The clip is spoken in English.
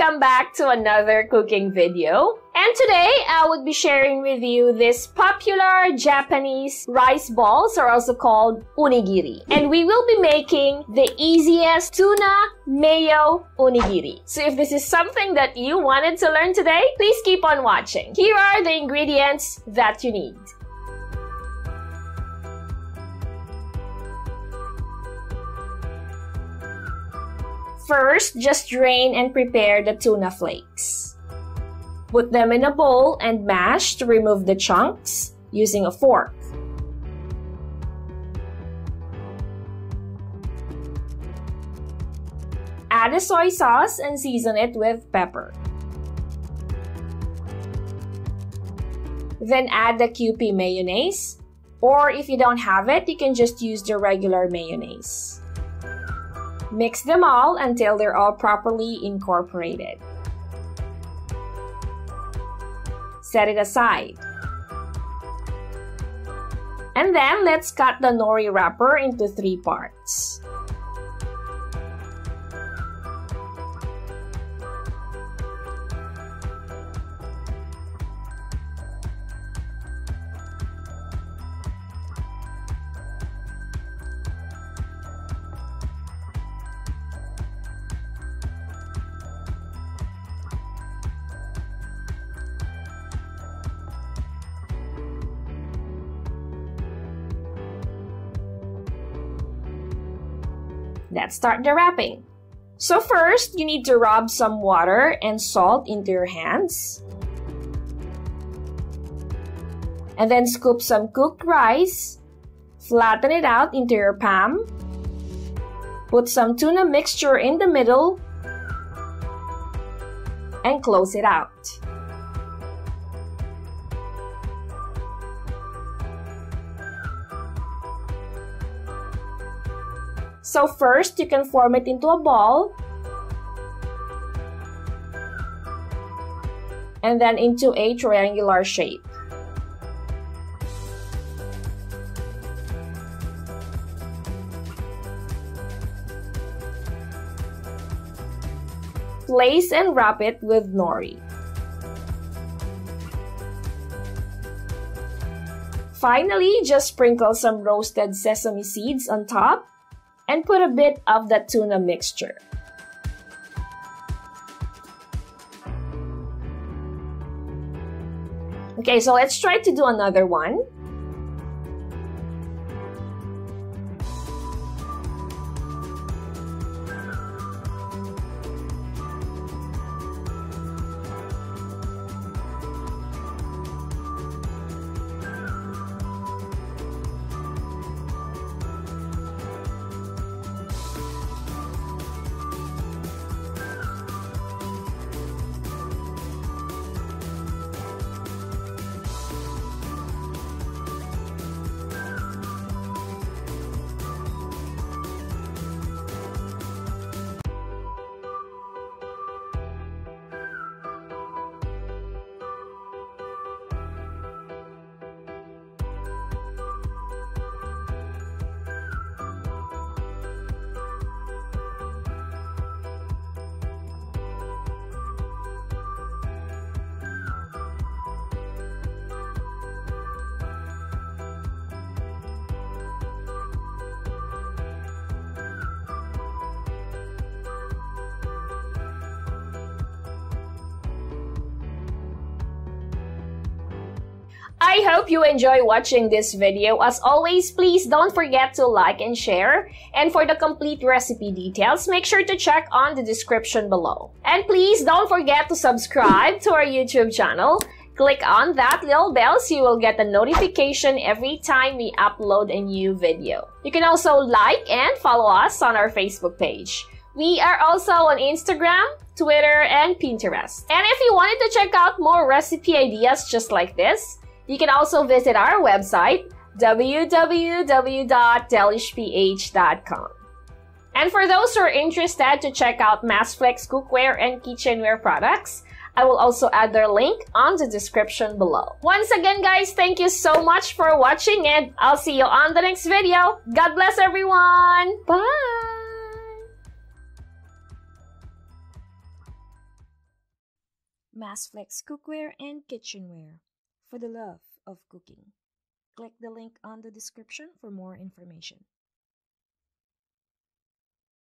Welcome back to another cooking video. And today, I would be sharing with you this popular Japanese rice balls, or also called onigiri. And we will be making the easiest tuna mayo onigiri. So if this is something that you wanted to learn today, please keep on watching. Here are the ingredients that you need. First, just drain and prepare the tuna flakes. Put them in a bowl and mash to remove the chunks using a fork. Add a soy sauce and season it with pepper. Then add the Kewpie mayonnaise, or if you don't have it, you can just use the regular mayonnaise. Mix them all until they're all properly incorporated. Set it aside. And then let's cut the nori wrapper into 3 parts. Let's start the wrapping. So first, you need to rub some water and salt into your hands. And then scoop some cooked rice. Flatten it out into your palm. Put some tuna mixture in the middle. And close it out. So first, you can form it into a ball, and then into a triangular shape. Place and wrap it with nori. Finally, just sprinkle some roasted sesame seeds on top and put a bit of the tuna mixture. Okay, so let's try to do another one. I hope you enjoy watching this video. As always, please don't forget to like and share. And for the complete recipe details, make sure to check on the description below. And please don't forget to subscribe to our YouTube channel. Click on that little bell so you will get a notification every time we upload a new video. You can also like and follow us on our Facebook page. We are also on Instagram, Twitter, and Pinterest. And if you wanted to check out more recipe ideas just like this, you can also visit our website, www.delishph.com. And for those who are interested to check out Masflex cookware and kitchenware products, I will also add their link on the description below. Once again, guys, thank you so much for watching, and I'll see you on the next video. God bless everyone! Bye! mass flex cookware and kitchenware for the love of cooking. Click the link on the description for more information.